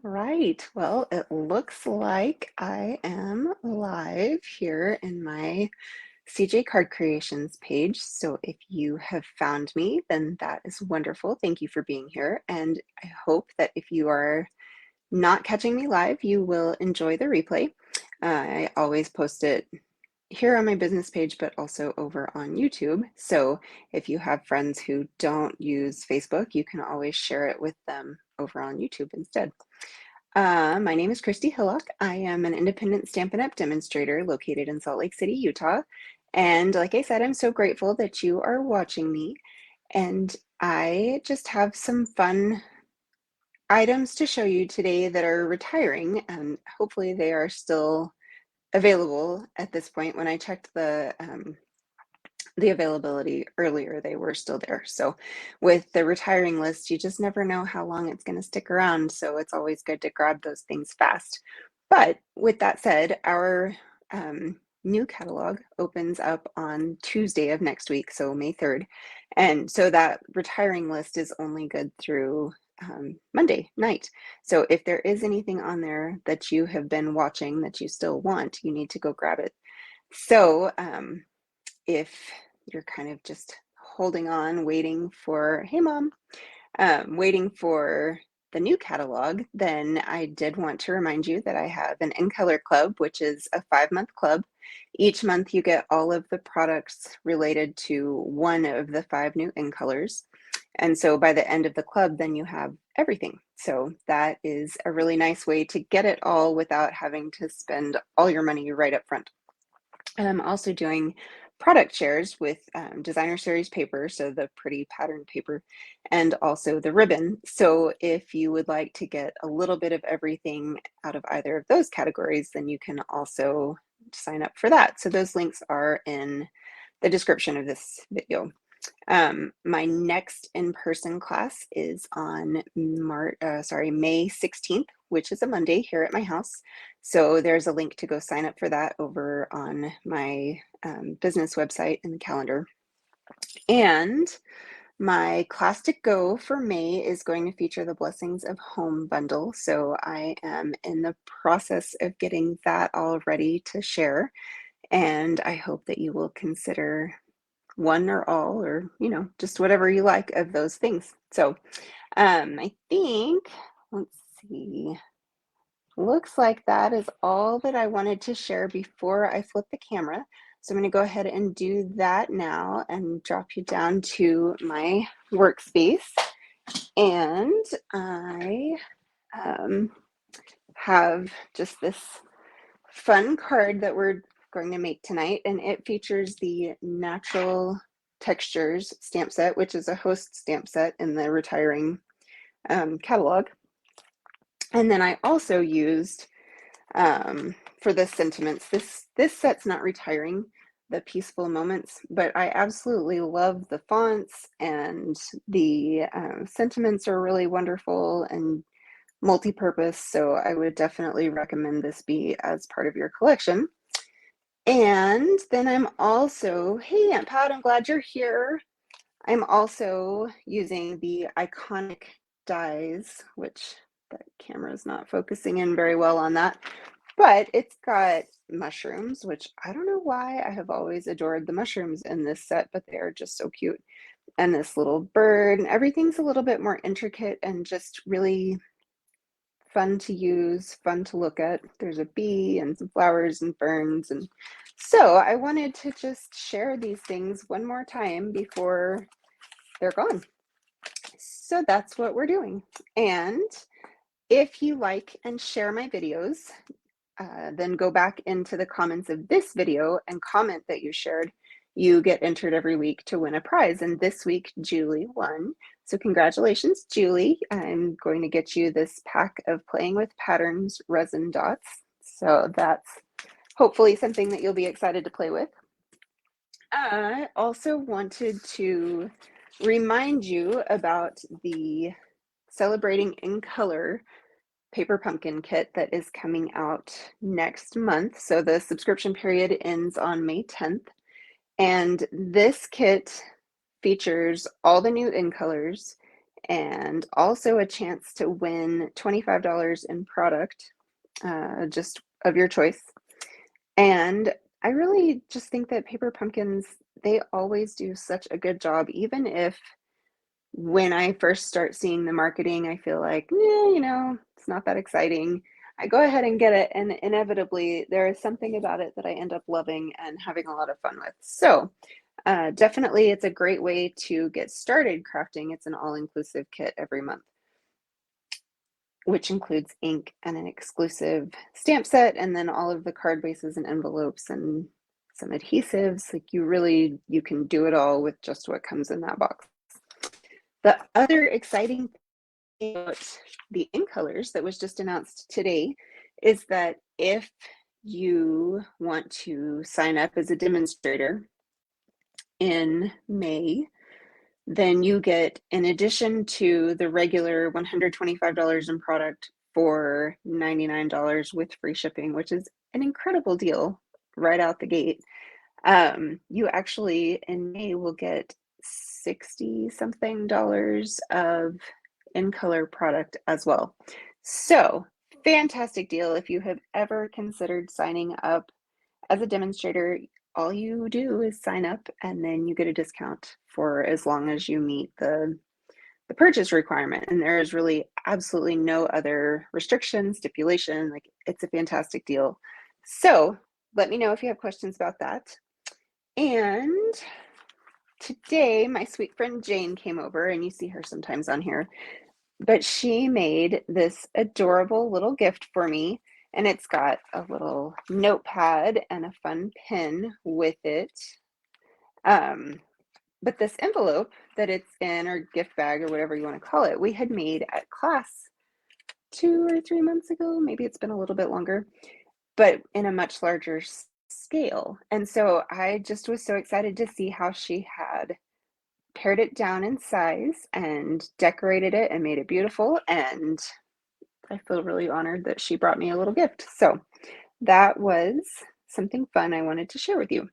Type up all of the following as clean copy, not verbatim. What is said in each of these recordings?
right. Well, it looks like I am live here in my CJ Card Creations page. So if you have found me, then that is wonderful. Thank you for being here. And I hope that if you are not catching me live, you will enjoy the replay. I always post it here on my business page, but also over on YouTube. So if you have friends who don't use Facebook, you can always share it with them over on YouTube instead. My name is Christy Hillock. I am an independent Stampin' Up! Demonstrator located in Salt Lake City, Utah. And like I said, I'm so grateful that you are watching me. And I just have some fun items to show you today that are retiring, and hopefully they are still available at this point. When I checked the availability earlier, they were still there. So with the retiring list, you just never know how long it's going to stick around. So it's always good to grab those things fast. But with that said, our new catalog opens up on Tuesday of next week, so May 3rd. And so that retiring list is only good through Monday night. So if there is anything on there that you have been watching that you still want, you need to go grab it. So if you're kind of just holding on, waiting for, hey mom, waiting for the new catalog, then I did want to remind you that I have an In Color Club, which is a 5-month club. Each month you get all of the products related to one of the 5 new In Colors. And so by the end of the club, then you have everything. So that is a really nice way to get it all without having to spend all your money right up front. And I'm also doing product shares with designer series paper, so the pretty pattern paper, and also the ribbon. So if you would like to get a little bit of everything out of either of those categories, then you can also sign up for that. So those links are in the description of this video. My next in-person class is on May 16th, which is a Monday here at my house. So there's a link to go sign up for that over on my business website in the calendar. And my class to go for May is going to feature the Blessings of Home bundle. So I am in the process of getting that all ready to share. And I hope that you will consider one or all, or just whatever you like of those things. So I think, let's see, looks like that is all that I wanted to share before I flip the camera. So I'm going to go ahead and do that now and drop you down to my workspace. And I have just this fun card that we're going to make tonight, and it features the Natural Textures stamp set, which is a host stamp set in the retiring catalog. And then I also used for the sentiments, this set's not retiring, the Peaceful Moments, but I absolutely love the fonts, and the sentiments are really wonderful and multi-purpose, so I would definitely recommend this be as part of your collection. And then I'm also, hey Aunt Pat, I'm glad you're here. I'm also using the Iconic dies, which the camera is not focusing in very well on that, but it's got mushrooms, which I don't know why I have always adored the mushrooms in this set, but they are just so cute. And this little bird, and everything's a little bit more intricate and just really fun to use, fun to look at. There's a bee and some flowers and ferns. And so I wanted to just share these things one more time before they're gone. So that's what we're doing. And if you like and share my videos, then go back into the comments of this video and comment that you shared. You get entered every week to win a prize. And this week, Julie won. So congratulations, Julie. I'm going to get you this pack of Playing with Patterns resin dots. So that's hopefully something that you'll be excited to play with. I also wanted to remind you about the Celebrating in Color Paper Pumpkin kit that is coming out next month. So the subscription period ends on May 10th. And this kit features all the new In Colors and also a chance to win $25 in product, just of your choice. And I really just think that Paper Pumpkins, they always do such a good job, even if when I first start seeing the marketing, I feel like, it's not that exciting. I go ahead and get it, and inevitably, there is something about it that I end up loving and having a lot of fun with. So, definitely, it's a great way to get started crafting. It's an all-inclusive kit every month, which includes ink and an exclusive stamp set, and then all of the card bases and envelopes and some adhesives. Like you can do it all with just what comes in that box. The other exciting thing about the ink colors that was just announced today is that if you want to sign up as a demonstrator in May, then you get, in addition to the regular $125 in product, for $99 with free shipping, which is an incredible deal right out the gate. You actually in May will get 60 something dollars of in color product as well. So, fantastic deal. If you have ever considered signing up as a demonstrator, all you do is sign up and then you get a discount for as long as you meet the purchase requirement. And there is really absolutely no other restriction, stipulation. Like, it's a fantastic deal. So let me know if you have questions about that. And today, my sweet friend Jane came over, and you see her sometimes on here, but she made this adorable little gift for me. And it's got a little notepad and a fun pin with it. But this envelope that it's in, or gift bag, or whatever you want to call it, we had made at class 2 or 3 months ago. Maybe it's been a little bit longer, but in a much larger scale. And so I just was so excited to see how she had pared it down in size and decorated it and made it beautiful. And I feel really honored that she brought me a little gift. So that was something fun I wanted to share with you.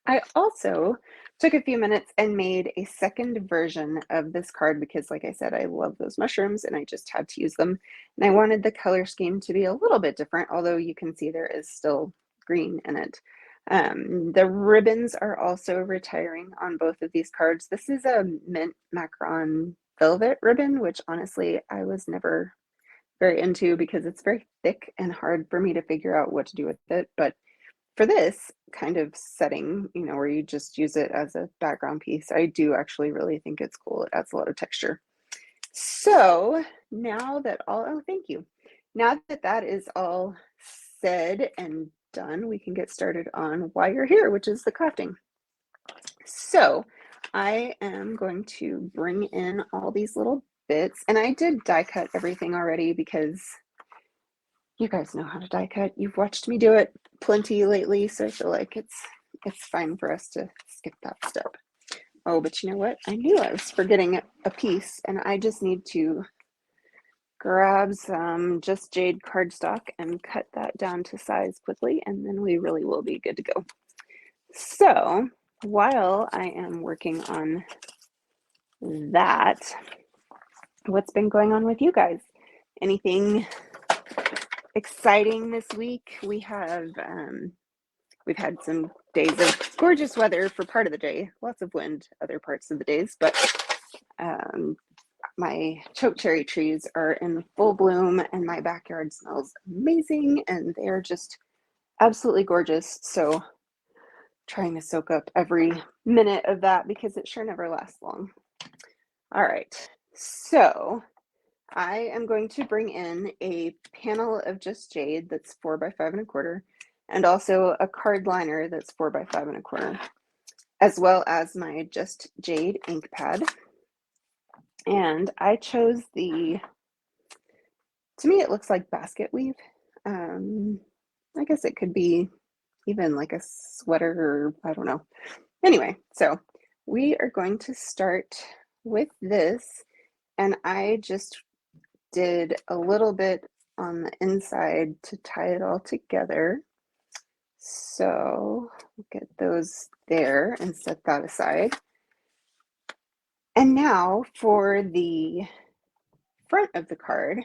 I also took a few minutes and made a second version of this card because, like I said, I love those mushrooms and I just had to use them. And I wanted the color scheme to be a little bit different, although you can see there is still green in it. The ribbons are also retiring on both of these cards. This is a mint macaron velvet ribbon, which honestly I was never very into because it's very thick and hard for me to figure out what to do with it. But for this kind of setting, where you just use it as a background piece, I do actually really think it's cool. It adds a lot of texture. So now that thank you. Now that that is all said and done, we can get started on why you're here, which is the crafting. So I am going to bring in all these little bits, and I did die cut everything already because you guys know how to die cut. You've watched me do it plenty lately, so I feel like it's fine for us to skip that step. Oh, but you know what? I knew I was forgetting a piece, and I just need to grab some Just Jade cardstock and cut that down to size quickly, and then we really will be good to go. So while I am working on that, what's been going on with you guys? Anything exciting this week? We've had some days of gorgeous weather for part of the day, lots of wind other parts of the days, but my chokecherry trees are in full bloom and my backyard smells amazing and they're just absolutely gorgeous. So trying to soak up every minute of that because it sure never lasts long. All right, so I am going to bring in a panel of Just Jade that's 4 by 5 1/4, and also a card liner that's 4 by 5 1/4, as well as my Just Jade ink pad. And I chose to me it looks like basket weave. I guess it could be even like a sweater, or I don't know. Anyway, so we are going to start with this, and I just did a little bit on the inside to tie it all together. So we'll get those there and set that aside. And now for the front of the card,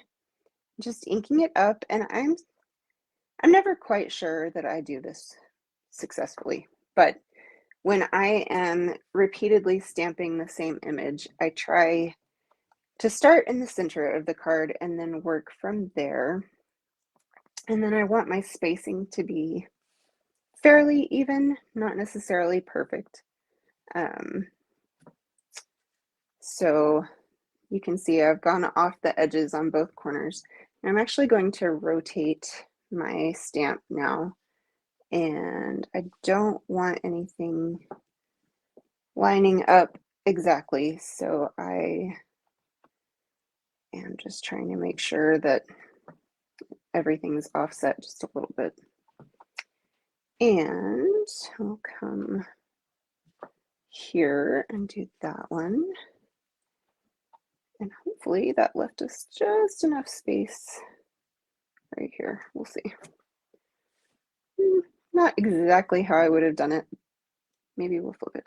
just inking it up, and I'm never quite sure that I do this successfully, but when I am repeatedly stamping the same image, I try to start in the center of the card and then work from there. And then I want my spacing to be fairly even, not necessarily perfect. So you can see I've gone off the edges on both corners. And I'm actually going to rotate my stamp now, and I don't want anything lining up exactly, so I am just trying to make sure that everything's offset just a little bit. And I'll come here and do that one. And hopefully that left us just enough space right here. We'll see. Not exactly how I would have done it. Maybe we'll flip it.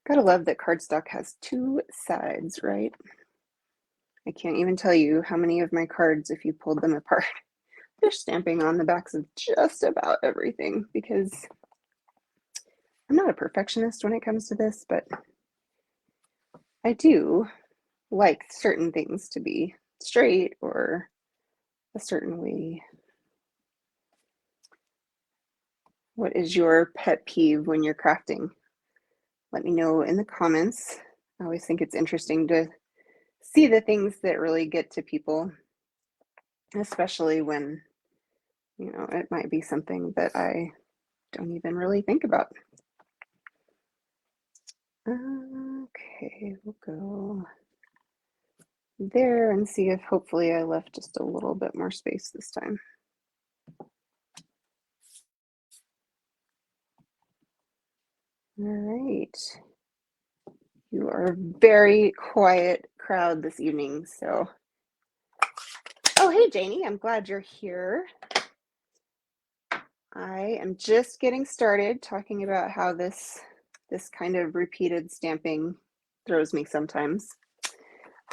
Gotta love that cardstock has two sides, right? I can't even tell you how many of my cards, if you pulled them apart, they're stamping on the backs of just about everything, because I'm not a perfectionist when it comes to this, but I do like certain things to be straight or a certain way. What is your pet peeve when you're crafting? Let me know in the comments. I always think it's interesting to see the things that really get to people, especially when, you know, it might be something that I don't even really think about. Okay, we'll go there and see if hopefully I left just a little bit more space this time. All right. You are a very quiet crowd this evening, so. Oh, hey, Janie, I'm glad you're here. I am just getting started talking about how this kind of repeated stamping throws me sometimes.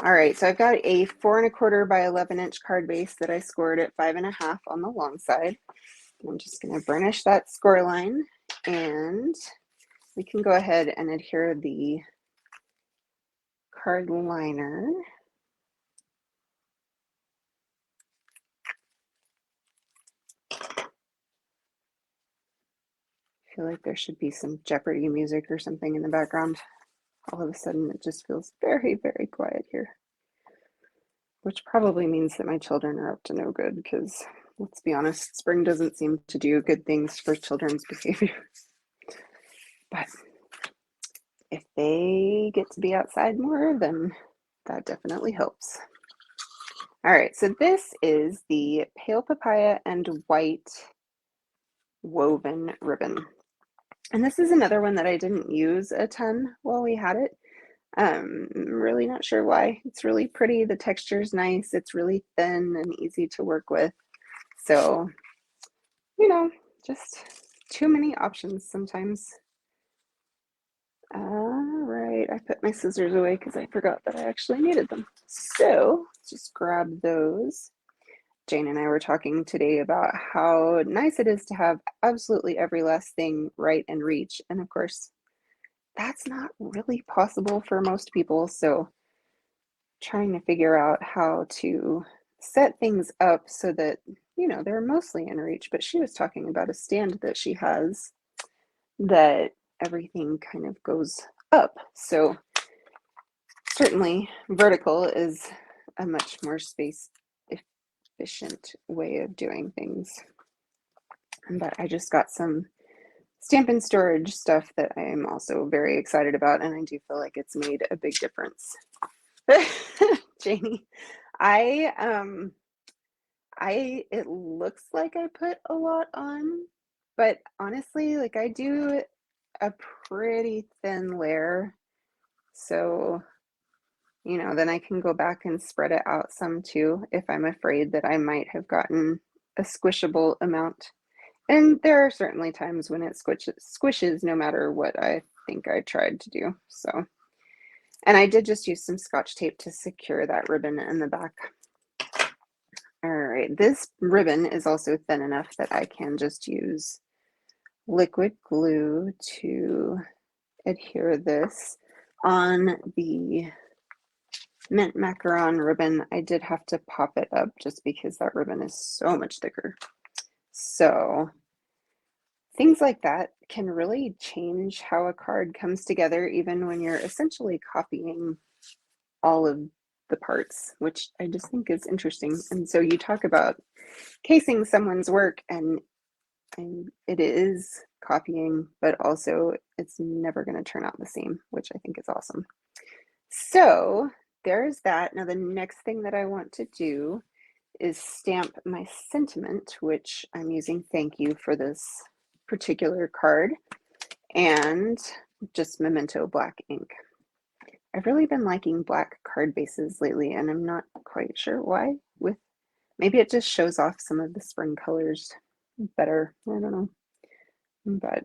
All right, so I've got a 4 1/4 by 11-inch card base that I scored at 5 1/2 on the long side. I'm just going to burnish that score line, and we can go ahead and adhere the card liner. I feel like there should be some Jeopardy music or something in the background. All of a sudden, it just feels very, very quiet here, which probably means that my children are up to no good, because let's be honest, spring doesn't seem to do good things for children's behavior. But if they get to be outside more, then that definitely helps. All right, so this is the Pale Papaya and White woven ribbon. And this is another one that I didn't use a ton while we had it. I'm really not sure why. It's really pretty. The texture is nice. It's really thin and easy to work with. So, you know, just too many options sometimes. All right, I put my scissors away because I forgot that I actually needed them. So just grab those. Jane and I were talking today about how nice it is to have absolutely every last thing right in reach. And of course, that's not really possible for most people. So trying to figure out how to set things up so that, you know, they're mostly in reach. But she was talking about a stand that she has that everything kind of goes up. So certainly vertical is a much more space efficient way of doing things. But I just got some Stampin' Storage stuff that I am also very excited about, and I do feel like it's made a big difference. Janie, it looks like I put a lot on, but honestly, like, I do a pretty thin layer. So, you know, then I can go back and spread it out some too if I'm afraid that I might have gotten a squishable amount. And there are certainly times when it squishes no matter what I think I tried to do. So And I did just use some Scotch tape to secure that ribbon in the back. All right, this ribbon is also thin enough that I can just use liquid glue to adhere this. On the mint macaron ribbon, I did have to pop it up just because that ribbon is so much thicker. So things like that can really change how a card comes together, even when you're essentially copying all of the parts, which I just think is interesting. And so you talk about casing someone's work, and it is copying, but also it's never going to turn out the same, which I think is awesome. So there's that. Now the next thing that I want to do is stamp my sentiment, which I'm using thank you for this particular card, and just Memento black ink. I've really been liking black card bases lately, and I'm not quite sure why. With maybe it just shows off some of the spring colors better. I don't know. But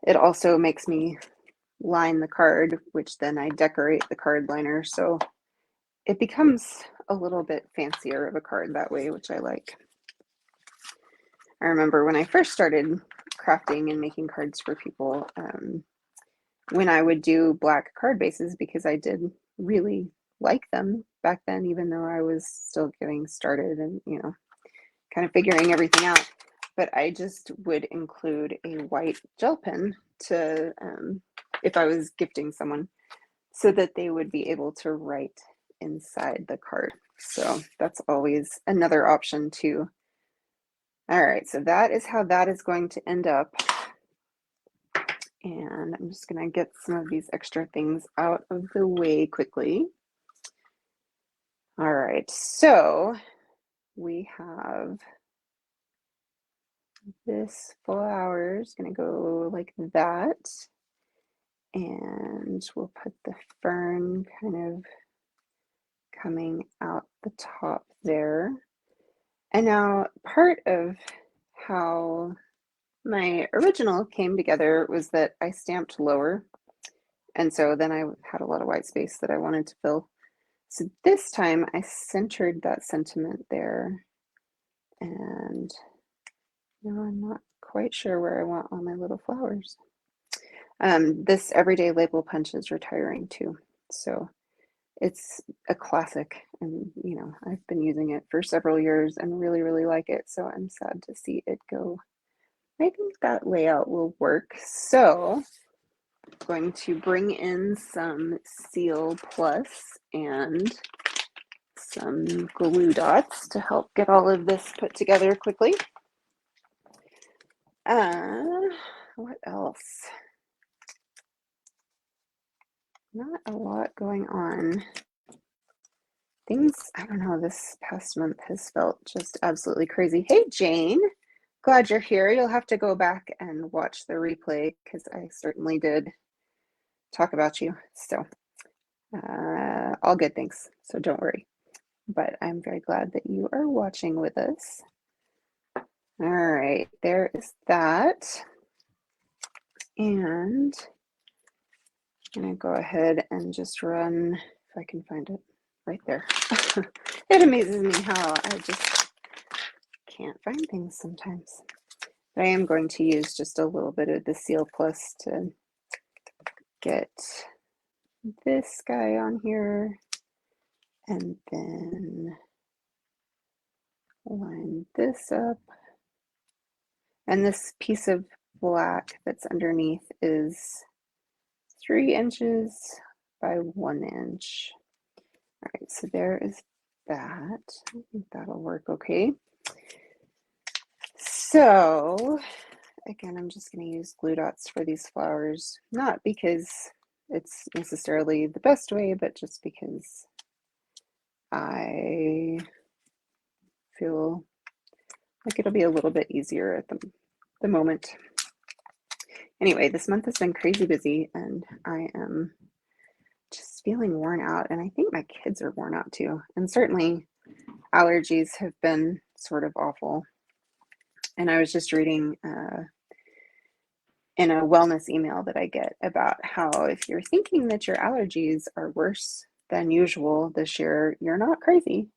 it also makes me line the card, which then I decorate the card liner. So it becomes a little bit fancier of a card that way, which I like. I remember when I first started crafting and making cards for people, when I would do black card bases, because I did really like them back then, even though I was still getting started and, kind of figuring everything out. But I just would include a white gel pen to, if I was gifting someone, so that they would be able to write inside the card. So that's always another option too. All right, so that is how that is going to end up. And I'm just going to get some of these extra things out of the way quickly. All right, so we have this flowers going to go like that. And we'll put the fern kind of coming out the top there. And now part of how my original came together was that I stamped lower. And so then I had a lot of white space that I wanted to fill. So this time I centered that sentiment there. And now I'm not quite sure where I want all my little flowers. This Everyday Label Punch is retiring too. So it's a classic, and I've been using it for several years and really, really like it. So I'm sad to see it go. I think that layout will work. So I'm going to bring in some Seal Plus and some glue dots to help get all of this put together quickly. What else? Not a lot going on. Things, I don't know, this past month has felt just absolutely crazy. Hey, Jane, glad you're here. You'll have to go back and watch the replay because I certainly did talk about you. So all good things, so don't worry. But I'm very glad that you are watching with us. All right, there is that. And I'm gonna go ahead and just run, if I can find it, right there. It amazes me how I just can't find things sometimes. But I am going to use just a little bit of the Seal Plus to get this guy on here, and then line this up. And this piece of black that's underneath is 3 inches by 1 inch. All right, so there is that. I think that'll work okay. So again, I'm just going to use glue dots for these flowers, not because it's necessarily the best way, but just because I feel like it'll be a little bit easier at the moment. Anyway, this month has been crazy busy, and I am just feeling worn out, and I think my kids are worn out too. And certainly allergies have been sort of awful. And I was just reading in a wellness email that I get about how if you're thinking that your allergies are worse than usual this year, you're not crazy.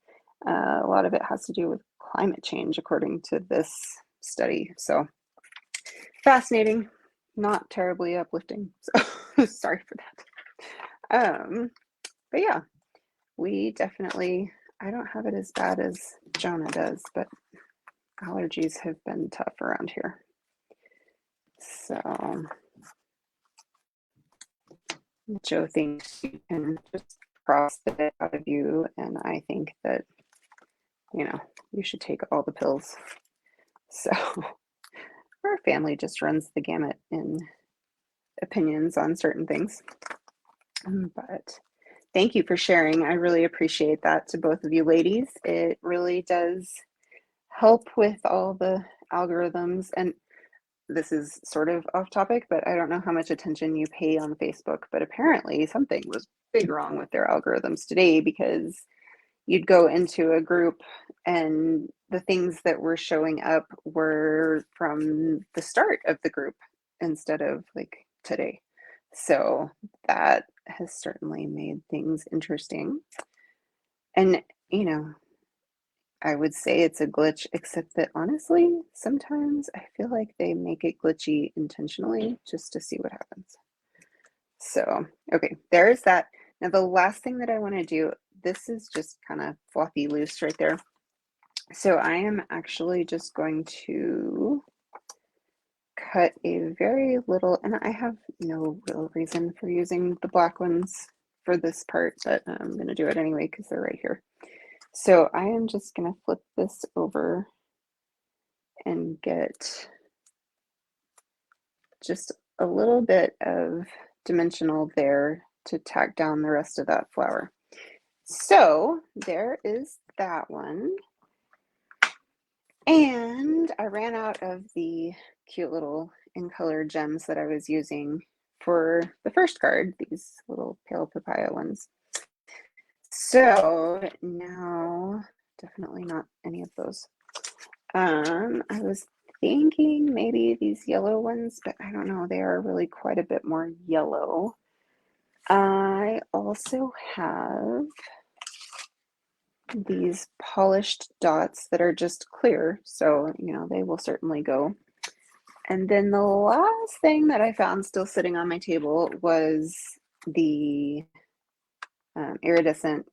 A lot of it has to do with climate change, according to this study. So fascinating, not terribly uplifting. So sorry for that. But yeah, we definitely, I don't have it as bad as Jonah does, but allergies have been tough around here. So Joe thinks you can just cross it out of you, and I think that, you should take all the pills. So our family just runs the gamut in opinions on certain things. But thank you for sharing. I really appreciate that to both of you ladies. It really does help with all the algorithms. And this is sort of off topic, but I don't know how much attention you pay on Facebook, but apparently something was big wrong with their algorithms today, because you'd go into a group and the things that were showing up were from the start of the group instead of like today. So that has certainly made things interesting. And, I would say it's a glitch, except that honestly, sometimes I feel like they make it glitchy intentionally just to see what happens. So, okay, there's that. Now, the last thing that I want to do, this is just kind of floppy loose right there. So I am actually just going to cut a very little, and I have no real reason for using the black ones for this part, but I'm going to do it anyway because they're right here. So I am just going to flip this over and get just a little bit of dimensional there to tack down the rest of that flower. So there is that one. And I ran out of the cute little in color gems that I was using for the first card, these little pale papaya ones. So now, definitely not any of those. I was thinking maybe these yellow ones, but I don't know, they are really quite a bit more yellow. I also have these polished dots that are just clear, so they will certainly go. And then the last thing that I found still sitting on my table was the iridescent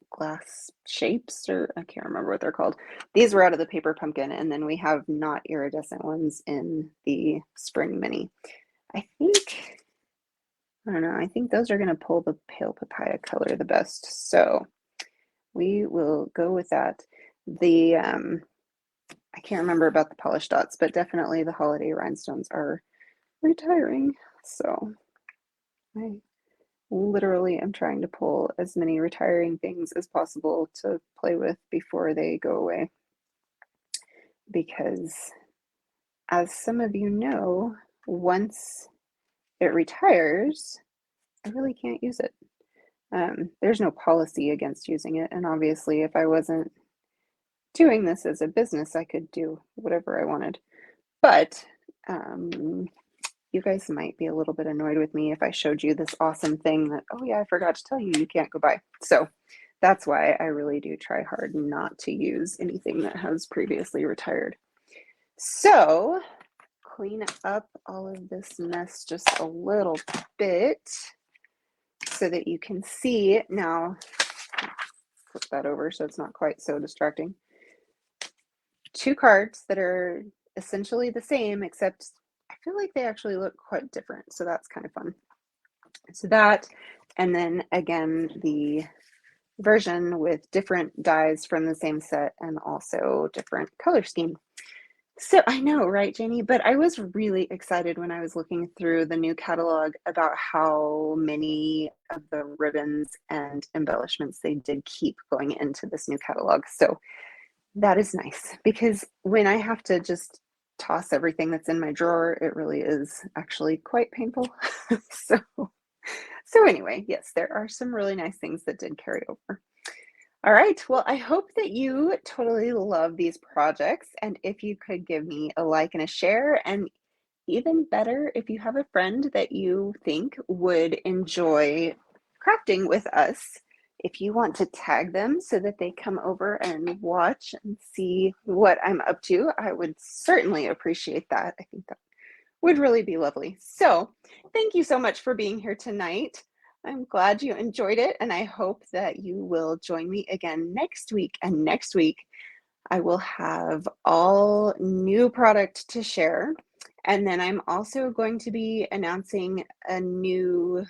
glass shapes, or I can't remember what they're called. These were out of the paper pumpkin, and then we have not iridescent ones in the spring mini. I don't know, I think those are going to pull the pale papaya color the best, so we will go with that. The I can't remember about the polished dots, but definitely the holiday rhinestones are retiring, so I literally am trying to pull as many retiring things as possible to play with before they go away, because as some of you know, once it retires, I really can't use it. There's no policy against using it, and obviously if I wasn't doing this as a business, I could do whatever I wanted, but you guys might be a little bit annoyed with me if I showed you this awesome thing that, oh yeah, I forgot to tell you, you can't go buy. So that's why I really do try hard not to use anything that has previously retired. So clean up all of this mess just a little bit so that you can see. Now, flip that over so it's not quite so distracting. Two cards that are essentially the same, except I feel like they actually look quite different. So that's kind of fun. So that, and then again, the version with different dies from the same set and also different color scheme. So I know, right, Janie? But I was really excited when I was looking through the new catalog about how many of the ribbons and embellishments they did keep going into this new catalog. So that is nice, because when I have to just toss everything that's in my drawer, it really is actually quite painful. So anyway, yes, there are some really nice things that did carry over. All right, well, I hope that you totally love these projects, and if you could give me a like and a share, and even better if you have a friend that you think would enjoy crafting with us. If you want to tag them so that they come over and watch and see what I'm up to, I would certainly appreciate that. I think that would really be lovely. So, thank you so much for being here tonight. I'm glad you enjoyed it, and I hope that you will join me again next week. And next week, I will have all new product to share. And then I'm also going to be announcing a new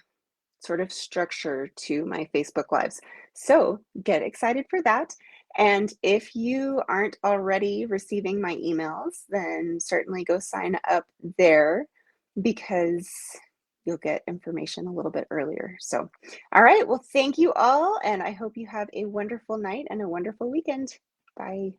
sort of structure to my Facebook Lives. So get excited for that. And if you aren't already receiving my emails, then certainly go sign up there because you'll get information a little bit earlier. So, all right. Well, thank you all. And I hope you have a wonderful night and a wonderful weekend. Bye.